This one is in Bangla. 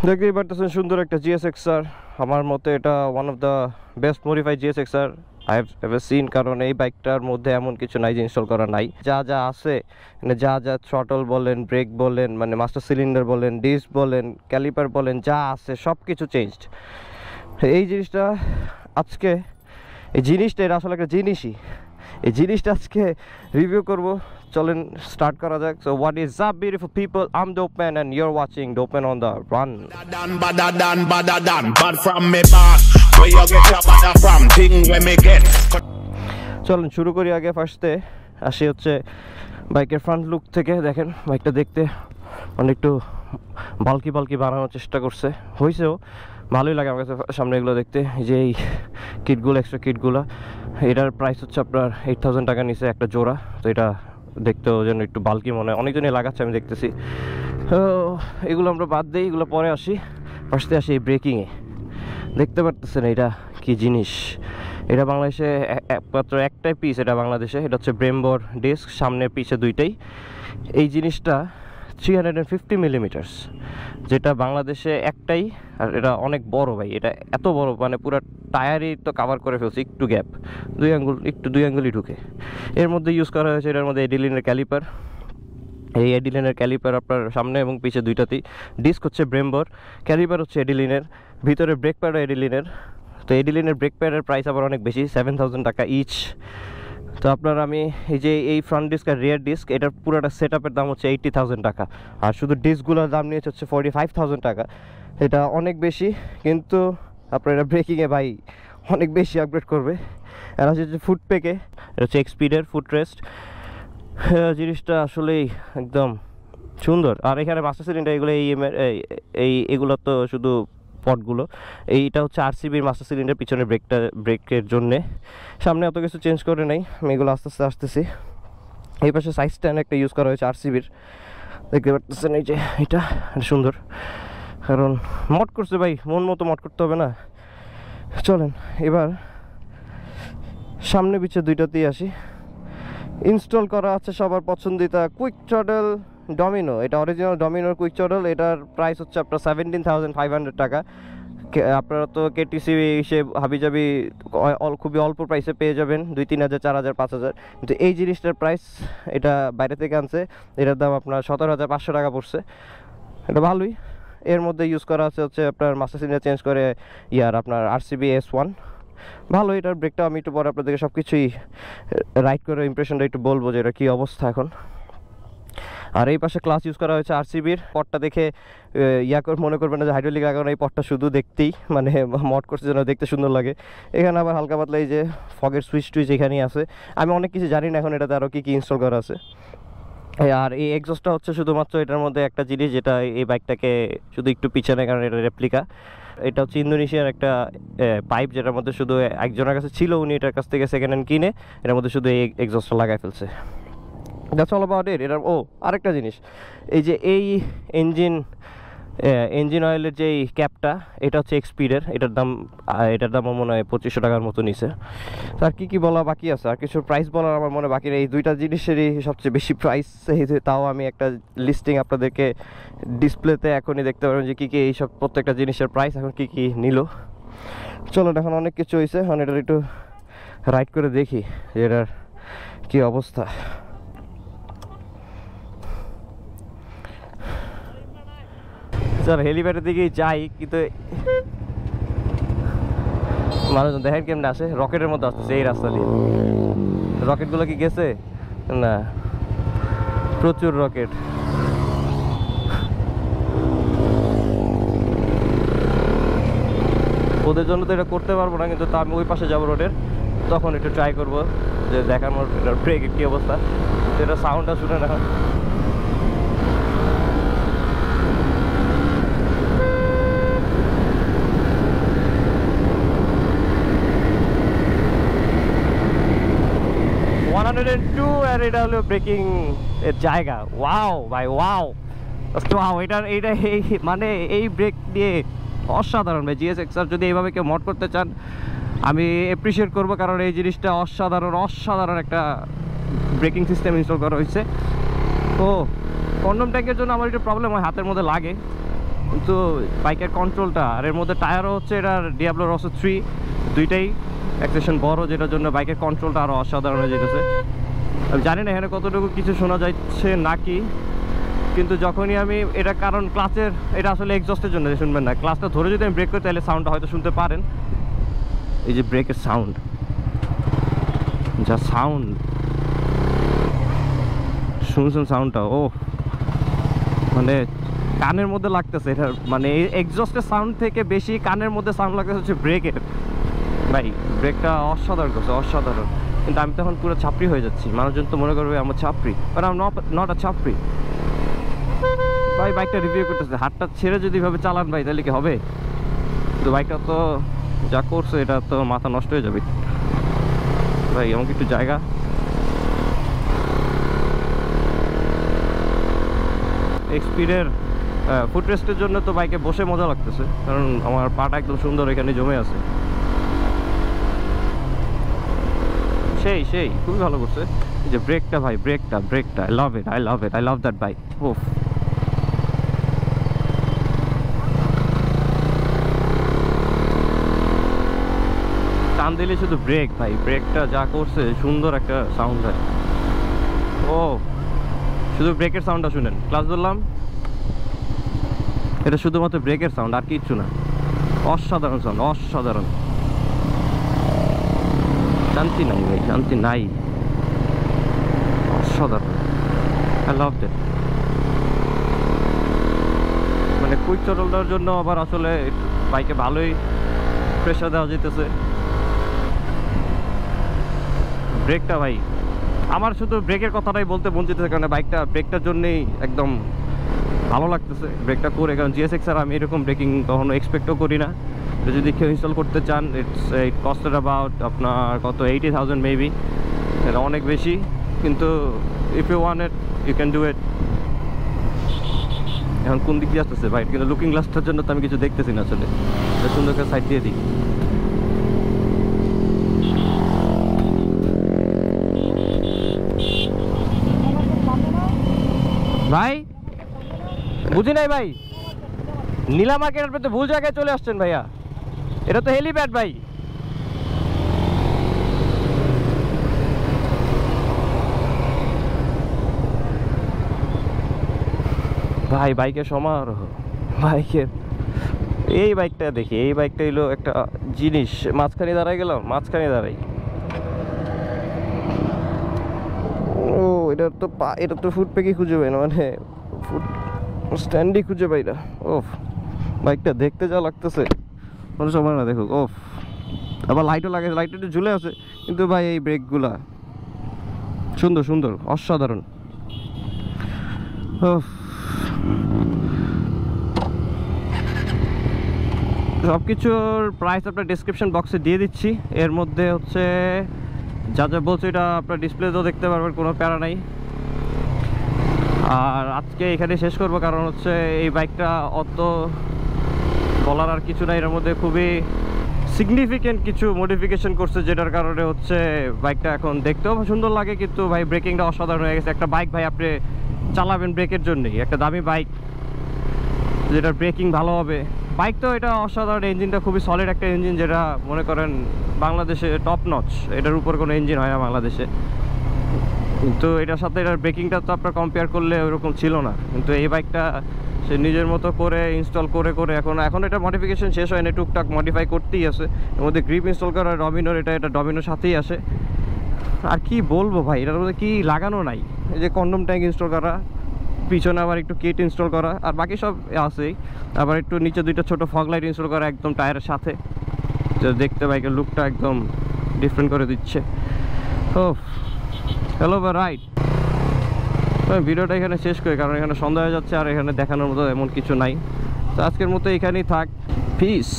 দেখতেই পারতেছেন সুন্দর একটা GSX-R। আমার মতে এটা one of the best modified GSX-R I have ever seen, কারণ এই বাইকটার মধ্যে এমন কিছু নাই যে ইনস্টল করা নাই। যা যা আছে, মানে যা যা থ্রটল বলেন, ব্রেক বলেন, মানে মাস্টার সিলিন্ডার বলেন, ডিস্ক বলেন, ক্যালিপার বলেন, যা আছে সব কিছু চেঞ্জড। এই জিনিসটা আজকে, এই জিনিসটা এটা আসলে একটা জিনিসই, এই জিনিসটা আজকে রিভিউ করব। চলেন স্টার্ট করা যাক। So what is up beautiful people, I am Dopeman and you're watching Dopeman on the Run. চলেন শুরু করি। আগে ফার্স্টে আসি হচ্ছে বাইকের ফ্রন্ট লুক থেকে। দেখেন বাইকটা দেখতে অনেকটু বাল্কি বাল্কি বানানোর চেষ্টা করছে, হয়েছেও ভালোই লাগে আমার কাছে সামনে এগুলো দেখতে। যে এই কিটগুলো, এক্সট্রা কিটগুলো, এটার প্রাইস হচ্ছে আপনার 8000 টাকা নিচে একটা জোড়া। তো এটা দেখতেও যেন একটু বাল্কি মনে হয়, অনেকজনই লাগাচ্ছে আমি দেখতেছি। তো এগুলো আমরা বাদ দিই, এগুলো পরে আসি। ফার্স্টে আসি এই ব্রেকিংয়ে। দেখতে পারতেছেন এটা কি জিনিস। এটা বাংলাদেশে একমাত্র একটাই পিস, এটা বাংলাদেশে। এটা হচ্ছে ব্রেমবোর ডিস্ক, সামনে পিছে দুইটাই। এই জিনিসটা 350 মিলিমিটার্স, যেটা বাংলাদেশে একটাই। আর এটা অনেক বড় ভাই, এটা এত বড় মানে পুরো টায়ারই তো কাভার করে ফেলছে, একটু গ্যাপ, দুই আঙ্গুলই ঢুকে। এর মধ্যে ইউজ করা হয়েছে এটার মধ্যে এডিলিনের ক্যালিপার। এই এডিলিনের ক্যালিপার আপনার সামনে এবং পিছে দুইটাতেই। ডিস্ক হচ্ছে ব্রেমবোর, ক্যালিপার হচ্ছে এডিলিনের, ভিতরে ব্রেক প্যাডও এডিলিনের। তো এডিলিনের ব্রেক প্যাডের প্রাইস আবার অনেক বেশি, 7000 টাকা ইচ। তো আপনার আমি এই যে এই ফ্রন্ট ডিস্ক আর রিয়ার ডিস্ক, এটার পুরোটা সেট আপের দাম হচ্ছে 80,000 টাকা। আর শুধু ডিস্কগুলোর দাম নিয়েছে হচ্ছে 45,000 টাকা। এটা অনেক বেশি, কিন্তু আপনার এটা ব্রেকিংয়ে ভাই অনেক বেশি আপগ্রেড করবে। আর হচ্ছে ফুট পেকে, এটা হচ্ছে এক্সপিডের ফুট রেস্ট। জিনিসটা আসলেই একদম সুন্দর। আর এখানে মাস্টার সিলিন্ডার এগুলো এগুলো তো শুধু পটগুলো। এইটা হচ্ছে RCBর মাস্টার সিলিন্ডার, পিছনে ব্রেকের জন্যে। সামনে অত কিছু চেঞ্জ করে নেই, আমি এগুলো আস্তে আস্তে আসতেছি। এই পাশে সাইড স্ট্যান্ড একটা ইউজ করা হয়েছে RCBর, দেখতে পাচ্ছেন। এই যে এটা সুন্দর, কারণ মড করছে ভাই, মন মতো মড করতে হবে না। চলেন এবার সামনে পিছে দুইটাতেই আসি। ইনস্টল করা আছে সবার পছন্দিতা কুইক থ্রটল ডমিনো। এটা অরিজিনাল ডমিনোর কুইক থ্রটল। এটার প্রাইস হচ্ছে আপনার 17,500 টাকা। আপনারা তো KTC হিসেব হাবিজাবি খুবই অল্প প্রাইসে পেয়ে যাবেন, 2-3 হাজার, 4 হাজার, 5 হাজার। কিন্তু এই জিনিসটার প্রাইস, এটা বাইরে থেকে আনছে, এটার দাম আপনার 17,500 টাকা পড়ছে। এটা ভালোই। এর মধ্যে ইউজ করা আছে হচ্ছে আপনার মাস্টার সিলিন্ডার চেঞ্জ করে আপনার RCB S1 ভালো। এটার ব্রেকটা আমি একটু পরে আপনাদেরকে সব কিছুই রাইড করে ইমপ্রেশনটা একটু বলবো যে এটা কী অবস্থা এখন। আর এই পাশে ক্লাস ইউজ করা হয়েছে RCBর। পটটা দেখে মনে করবেন না যে হাইড্রোলিক লাগানো, এই পটটা শুধু দেখতেই মানে মড করছে যেন দেখতে সুন্দর লাগে। এখানে আবার হালকা পাতলা এই যে ফগের সুইচ টুইচ এখানেই আছে। আমি অনেক কিছু জানি না এখন এটাতে আরও কী কী ইনস্টল করা আছে। আর এই এক্সস্টটা হচ্ছে শুধুমাত্র এটার মধ্যে একটা জিনিস, যেটা এই বাইকটাকে শুধু একটু পিছনে, কারণ এটা রেপ্লিকা। এটা হচ্ছে ইন্দোনেশিয়ার একটা পাইপ, যেটার মধ্যে শুধু একজনের কাছে ছিল, উনি এটার কাছ থেকে সেকেন্ড হ্যান্ড কিনে এটার মধ্যে শুধু এই এক্সস্টটা লাগাই ফেলছে। That's all about it. এটার আরেকটা জিনিস, এই যে এই ইঞ্জিন অয়েলের যে ক্যাপটা, এটা হচ্ছে এক্সপিডের। এটার দাম মনে হয় 2500 টাকার মতো নিছে। আর কী বলা বাকি আছে, আর কিছু প্রাইস বলার আমার মনে বাকি নেই। এই দুইটা জিনিসেরই সবচেয়ে বেশি প্রাইস। তাও আমি একটা লিস্টিং আপনাদেরকে ডিসপ্লেতে এখনই দেখতে পারবেন যে কী এইসব প্রত্যেকটা জিনিসের প্রাইস এখন কী নিল। চলো এখন অনেক কিছু হয়েছে, এখন এটার একটু রাইড করে দেখি যে এটার কী অবস্থা। স্যার হেলিপ্যাডের দিকেই যাই, কিন্তু মানুষজন দেখেন কেমনে আসে, রকেটের মধ্যে আসতেছে এই রাস্তা দিয়ে। রকেটগুলো কি গেছে না? প্রচুর রকেট। ওদের জন্য তো এটা করতে পারবো না, কিন্তু তা আমি ওই পাশে যাবো রোডের, তখন একটু ট্রাই করবো যে দেখানোর ব্রেকের কী অবস্থা। এটা সাউন্ডটা শুনে না। আর এটা হলো ব্রেকিং এর জায়গা। ওয়াও ভাই, ওয়াও ওয়াও। এটা মানে এই ব্রেক দিয়ে অসাধারণ ভাই। GSX-R যদি এইভাবে কেউ মড করতে চান আমি অ্যাপ্রিসিয়েট করবো, কারণ এই জিনিসটা অসাধারণ একটা ব্রেকিং সিস্টেম ইনস্টল করা হয়েছে। তো কন্ডম ট্যাঙ্কের জন্য আমার একটু প্রবলেম হয়, হাতের মধ্যে লাগে। কিন্তু বাইকের কন্ট্রোলটা আর এর মধ্যে টায়ারও হচ্ছে এটার ডিয়াবলো রসো 3 দুইটাই অ্যাক্সেশন বড়, যেটার জন্য বাইকের কন্ট্রোলটা আরও অসাধারণ হয়ে যেতেছে। আমি জানি না এখানে কতটুকু কিছু শোনা যাচ্ছে নাকি, কিন্তু যখনই আমি এটা, কারণ ক্লাচের এটা আসলে এক্সস্টের জন্য শুনবেন না, ক্লাচটা ধরে যদি আমি ব্রেক করি তাহলে সাউন্ডটা হয়তো শুনতে পারেন। এই যে ব্রেকের সাউন্ড, যা সাউন্ড শুনছেন সাউন্ডটা, ও মানে কানের মধ্যে লাগতেছে এটা, মানে এই এক্সস্টের সাউন্ড থেকে বেশি কানের মধ্যে সাউন্ড লাগতেছে হচ্ছে ব্রেকের। ভাই ব্রেকটা অসাধারণ করছে, অসাধারণ। কিন্তু আমি তখন পুরো ছাপড়ি হয়ে যাচ্ছি, মানুষজন তো মনে করবে আমার ছাপড়ি, but I am not a ছাপড়ি ভাই। বাইকটা রিভিউ করতেছে, হাতটা ছেড়ে যদি এভাবে চালান ভাই তাহলে কি হবে? কিন্তু বাইকটা তো যা করছে এটা তো মাথা নষ্ট হয়ে যাবে ভাই। আমাকে একটু জায়গা, এক্সপিডের ফুটরেস্টের জন্য তো বাইকে বসে মজা লাগতেছে, কারণ আমার পাটা একদম সুন্দর এখানে জমে আছে। সেই খুবই ভালো করছে। এই যে ব্রেকটা ভাই, ব্রেকটা I love it, I love that bike. ওফ, টান দিলে শুধু ব্রেক ভাই, ব্রেকটা যা করছে সুন্দর একটা সাউন্ড হয়। ও শুধু ব্রেকের সাউন্ডটা শুনেন, ক্লাস ধরলাম, এটা শুধুমাত্র ব্রেকের সাউন্ড আর কিচ্ছু না। অসাধারণ সাউন্ড, অসাধারণ। শান্তি নাই ভাই, শান্তি নাই, অসাধারণ। I love that. মানে কুইক থ্রটলটার জন্য আবার আসলে বাইকে ভালোই প্রেশার দেওয়া যেতেছে। ব্রেকটা ভাই, আমার শুধু ব্রেকের কথাটাই বলতে মন যেতেছে, কারণ বাইকটা ব্রেকটার জন্যই একদম ভালো লাগতেছে ব্রেকটা করে। কারণ GSX আর আমি এরকম ব্রেকিং কখনো এক্সপেক্টও করি না। তো যদি কেউ ইনস্টল করতে চান, ইট কস্টেড অ্যাবাউট আপনার কত 80,000 মেবি, এটা অনেক বেশি, কিন্তু if you want it you can do it. এখন কোন দিক দিয়ে আসতেছে ভাই, কিন্তু লুকিং গ্লাসটার জন্য তো আমি কিছু দেখতেছি না আসলে, সুন্দর করে সাইড দিয়ে দিই। ভাই বুঝি নাই ভাই, নীলা মার্কেটের মধ্যে ভুল জায়গায় চলে আসছেন ভাইয়া, এটা তো হেলিপ্যাড ভাই। ভাই বাইকের সমারোহ, বাইকের এই বাইকটা দেখি, এই বাইকটা হলো একটা জিনিস। মাঝখানে দাঁড়াই গেলাম, মাঝখানে দাঁড়াই, ও এটা তো ফুট প্যাকই খুঁজে পাই না, মানে ফুট স্ট্যান্ডই খুঁজে পাই না। ওফ, বাইকটা দেখতে যা লাগতেছে কোনো সময় না, দেখো ওফ। আবার লাইটও লাগে, লাইট একটু ঝুলে আছে, কিন্তু ভাই এই ব্রেকগুলা সুন্দর সুন্দর, অসাধারণ। ওফ, সব কিছুর প্রাইস আপনার ডেসক্রিপশন বক্সে দিয়ে দিচ্ছি। এর মধ্যে হচ্ছে যা যা বলছে এটা আপনার ডিসপ্লেতেও দেখতে পারবেন, কোনো প্যারা নাই। আর আজকে এখানে শেষ করব, কারণ হচ্ছে এই বাইকটা অত বলার আর কিছু নাই। এর মধ্যে খুবই সিগনিফিকেন্ট কিছু মডিফিকেশন করছে, যেটার কারণে হচ্ছে বাইকটা এখন দেখতেও সুন্দর লাগে, কিন্তু ভাই ব্রেকিংটা অসাধারণ হয়ে গেছে। একটা বাইক ভাই আপনি চালাবেন ব্রেকের জন্যই, একটা দামি বাইক যেটার ব্রেকিং ভালো হবে। বাইক তো এটা অসাধারণ, ইঞ্জিনটা খুবই সলিড একটা ইঞ্জিন, যেটা মনে করেন বাংলাদেশে টপ নচ, এটার উপর কোনো ইঞ্জিন হয় না বাংলাদেশে। কিন্তু এটার সাথে এটার ব্রেকিংটা তো আপনার কম্পেয়ার করলে ওইরকম ছিল না। কিন্তু এই বাইকটা সে নিজের মতো করে ইনস্টল করে করে এখন এটা মডিফিকেশন শেষ হয় না, টুকটাক মডিফাই করতেই আছে। এর মধ্যে গ্রিপ ইনস্টল করা ডমিনোর, এটা ডমিনোর সাথেই আসে। আর কি বলবো ভাই, এটার মধ্যে কি লাগানো নাই, এই যে কন্ডম ট্যাঙ্ক ইনস্টল করা, পিছনে আবার একটু কিট ইনস্টল করা, আর বাকি সব আছেই। আবার একটু নিচে দুইটা ছোটো ফগ লাইট ইনস্টল করা একদম টায়ারের সাথে, যে দেখতে বাইকের লুকটা একদম ডিফারেন্ট করে দিচ্ছে। ও হ্যালো বা রাইট, ভিডিওটা এখানে শেষ করি, কারণ এখানে সন্ধ্যা হয়ে যাচ্ছে আর এখানে দেখানোর মতো এমন কিছু নাই। তো আজকের মতো এখানেই থাক, পিস।